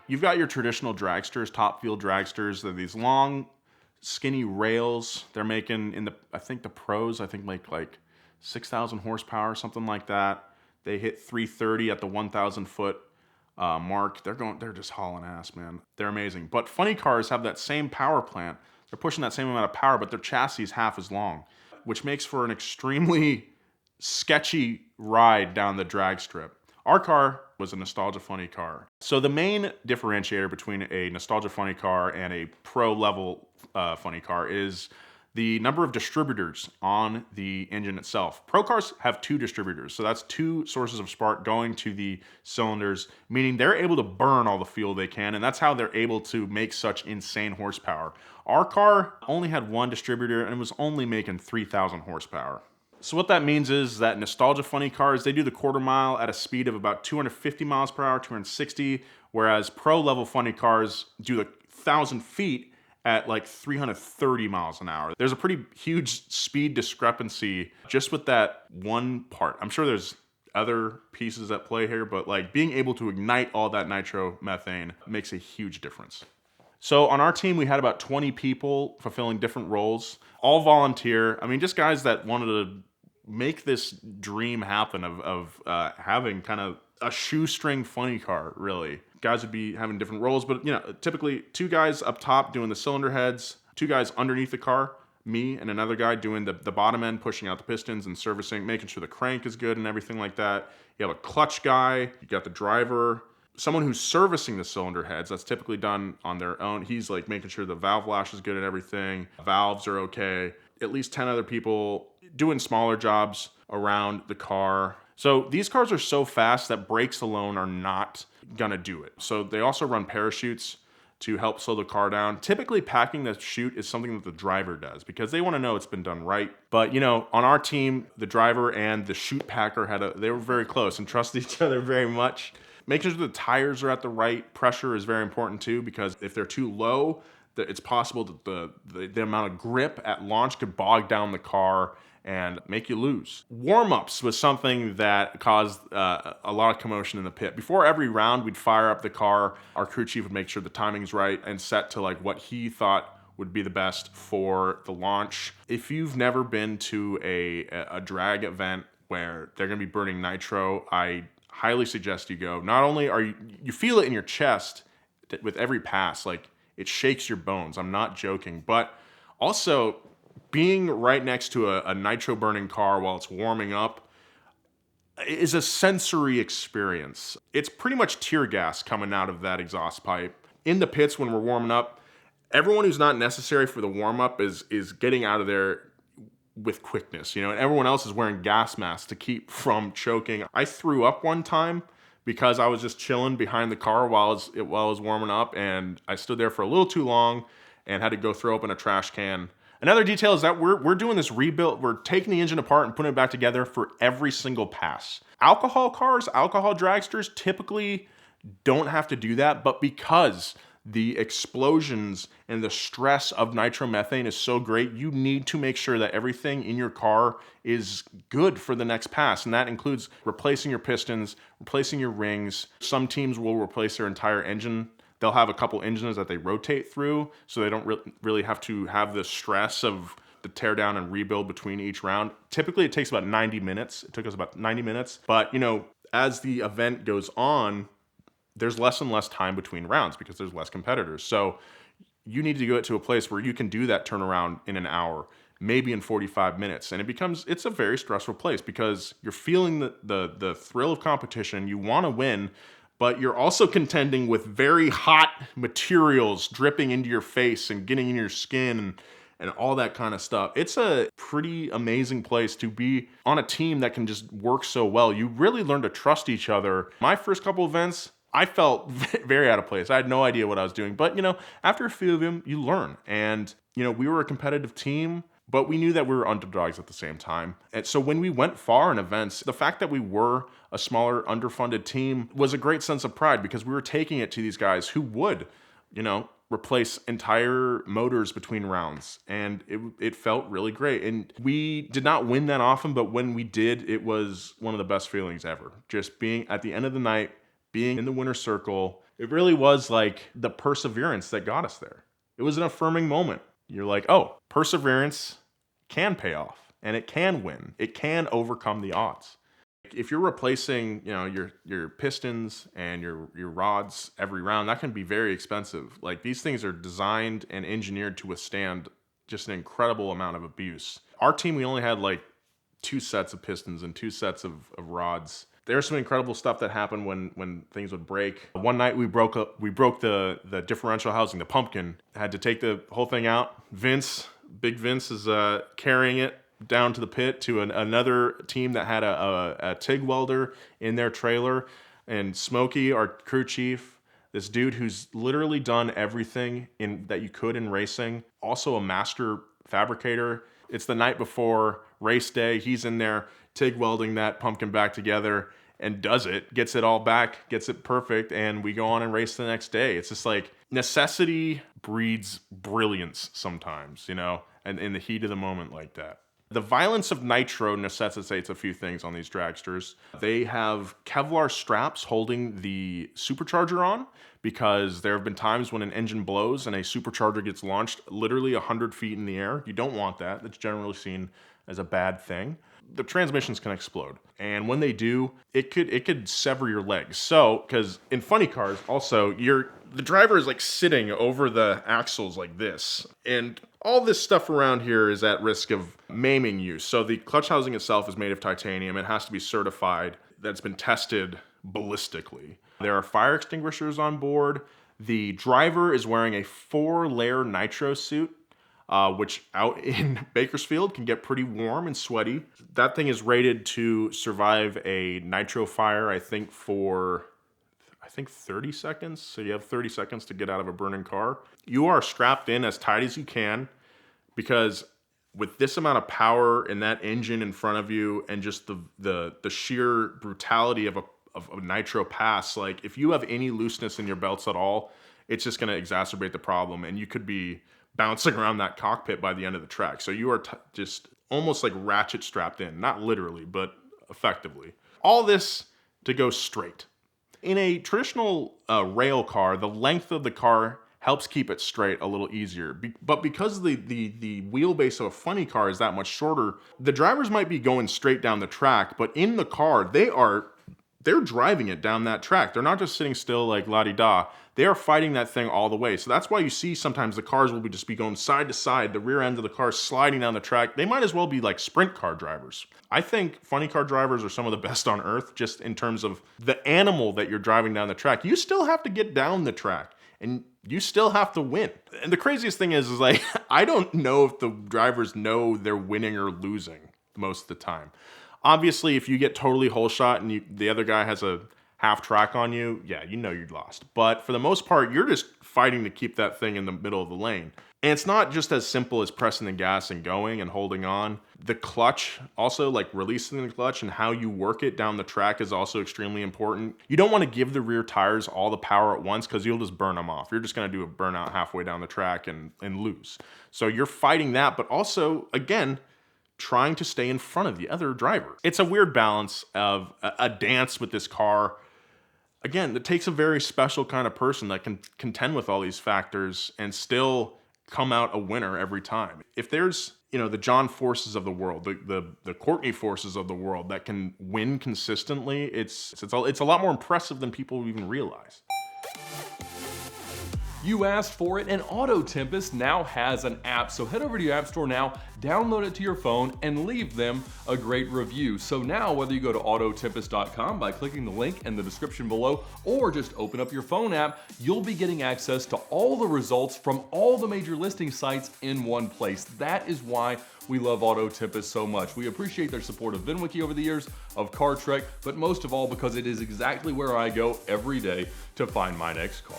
you've got your traditional dragsters, top field dragsters. They're these long, skinny rails. They're making I think the pros, I think like 6,000 horsepower, something like that. They hit 330 at the 1,000 foot mark. They're just hauling ass, man. They're amazing. But funny cars have that same power plant. They're pushing that same amount of power, but their chassis is half as long, which makes for an extremely sketchy ride down the drag strip. Our car was a nostalgia funny car. So the main differentiator between a nostalgia funny car and a pro level funny car is the number of distributors on the engine itself. Pro cars have 2 distributors, so that's 2 sources of spark going to the cylinders, meaning they're able to burn all the fuel they can, and that's how they're able to make such insane horsepower. Our car only had 1 distributor and was only making 3,000 horsepower. So what that means is that nostalgia funny cars, they do the quarter mile at a speed of about 250 miles per hour, 260, whereas pro level funny cars do the 1,000 feet at like 330 miles an hour. There's a pretty huge speed discrepancy just with that one part. I'm sure there's other pieces at play here, but like being able to ignite all that nitromethane makes a huge difference. So on our team, we had about 20 people fulfilling different roles, all volunteer. I mean, just guys that wanted to make this dream happen of having kind of a shoestring funny car, really. Guys would be having different roles, but typically 2 guys up top doing the cylinder heads, 2 guys underneath the car, me and another guy doing the bottom end, pushing out the pistons and servicing, making sure the crank is good and everything like that. You have a clutch guy, you got the driver, someone who's servicing the cylinder heads. That's typically done on their own. He's like making sure the valve lash is good and everything. Valves are okay. At least 10 other people doing smaller jobs around the car. So these cars are so fast that brakes alone are not gonna do it. So they also run parachutes to help slow the car down. Typically packing the chute is something that the driver does because they want to know it's been done right. But on our team, the driver and the chute packer they were very close and trusted each other very much. Making sure the tires are at the right pressure is very important too, because if they're too low, it's possible that the amount of grip at launch could bog down the car and make you lose. Warm-ups was something that caused a lot of commotion in the pit. Before every round, we'd fire up the car. Our crew chief would make sure the timing's right and set to like what he thought would be the best for the launch. If you've never been to a drag event where they're gonna be burning nitro, I highly suggest you go. Not only are you feel it in your chest with every pass, like it shakes your bones. I'm not joking, but also being right next to a nitro burning car while it's warming up is a sensory experience. It's pretty much tear gas coming out of that exhaust pipe. In the pits when we're warming up, everyone who's not necessary for the warm up is getting out of there with quickness, and everyone else is wearing gas masks to keep from choking. I threw up one time because I was just chilling behind the car while it was warming up, and I stood there for a little too long and had to go throw up in a trash can. Another detail is that we're doing this rebuild. We're taking the engine apart and putting it back together for every single pass. Alcohol cars, alcohol dragsters typically don't have to do that, but because the explosions and the stress of nitromethane is so great, you need to make sure that everything in your car is good for the next pass. And that includes replacing your pistons, replacing your rings. Some teams will replace their entire engine. They'll have a couple engines that they rotate through, so they don't really have to have the stress of the tear down and rebuild between each round. Typically, it takes about 90 minutes. It took us about 90 minutes. But, as the event goes on, there's less and less time between rounds because there's less competitors. So you need to get to a place where you can do that turnaround in an hour, maybe in 45 minutes. And it's a very stressful place because you're feeling the thrill of competition. You want to win, but you're also contending with very hot materials dripping into your face and getting in your skin and all that kind of stuff. It's a pretty amazing place to be on a team that can just work so well. You really learn to trust each other. My first couple events, I felt very out of place. I had no idea what I was doing. But, after a few of them, you learn. And, we were a competitive team, but we knew that we were underdogs at the same time. And so when we went far in events, the fact that we were a smaller, underfunded team was a great sense of pride because we were taking it to these guys who would, replace entire motors between rounds. And it felt really great. And we did not win that often, but when we did, it was one of the best feelings ever. Just being at the end of the night, being in the winner's circle, It really was like the perseverance that got us there. It was an affirming moment. You're like, oh, perseverance can pay off and it can win. It can overcome the odds. If you're replacing, your pistons and your rods every round, that can be very expensive. Like, these things are designed and engineered to withstand just an incredible amount of abuse. Our team, we only had like 2 sets of pistons and 2 sets of rods. There's some incredible stuff that happened when things would break. One night we broke the differential housing, the pumpkin. Had to take the whole thing out. Big Vince is carrying it down to the pit to another team that had a TIG welder in their trailer. And Smokey, our crew chief, this dude who's literally done everything that you could in racing, also a master fabricator. It's the night before race day. He's in there TIG welding that pumpkin back together and does it, gets it all back, gets it perfect, and we go on and race the next day. It's just like necessity breeds brilliance sometimes, and in the heat of the moment like that. The violence of Nitro necessitates a few things on these dragsters. They have Kevlar straps holding the supercharger on, because there have been times when an engine blows and a supercharger gets launched literally 100 feet in the air. You don't want that. That's generally seen as a bad thing. The transmissions can explode. And when they do, it could sever your legs. So, because in funny cars, also, the driver is like sitting over the axles like this. And all this stuff around here is at risk of maiming you. So the clutch housing itself is made of titanium. It has to be certified. That's been tested ballistically. There are fire extinguishers on board. The driver is wearing a 4-layer nitro suit, which out in Bakersfield can get pretty warm and sweaty. That thing is rated to survive a nitro fire, I think 30 seconds. So you have 30 seconds to get out of a burning car. You are strapped in as tight as you can, because with this amount of power in that engine in front of you and just the sheer brutality of a nitro pass, like if you have any looseness in your belts at all, it's just going to exacerbate the problem, and you could be bouncing around that cockpit by the end of the track. So you are just almost like ratchet strapped in, not literally, but effectively. All this to go straight. In a traditional rail car, the length of the car helps keep it straight a little easier. But because the wheelbase of a funny car is that much shorter, the drivers might be going straight down the track, but in the car, they're driving it down that track. They're not just sitting still like la-di-da. They are fighting that thing all the way. So that's why you see sometimes the cars will just be going side to side, the rear end of the car sliding down the track. They might as well be like sprint car drivers. I think funny car drivers are some of the best on earth, just in terms of the animal that you're driving down the track. You still have to get down the track, and you still have to win. And the craziest thing is like, I don't know if the drivers know they're winning or losing most of the time. Obviously, if you get totally hole shot and the other guy has a half track on you, yeah, you lost. But for the most part, you're just fighting to keep that thing in the middle of the lane. And it's not just as simple as pressing the gas and going and holding on. The clutch, also like releasing the clutch and how you work it down the track, is also extremely important. You don't want to give the rear tires all the power at once, because you'll just burn them off. You're just going to do a burnout halfway down the track and lose. So you're fighting that, but also, again, trying to stay in front of the other driver. It's a weird balance of a dance with this car. Again, it takes a very special kind of person that can contend with all these factors and still come out a winner every time. If there's, the John Forces of the world, the Courtney Forces of the world that can win consistently, it's a lot more impressive than people even realize. You asked for it, and Auto Tempest now has an app. So head over to your app store now, download it to your phone, and leave them a great review. So now, whether you go to autotempest.com by clicking the link in the description below, or just open up your phone app, you'll be getting access to all the results from all the major listing sites in one place. That is why we love Auto Tempest so much. We appreciate their support of VINwiki over the years, of Car Trek, but most of all because it is exactly where I go every day to find my next car.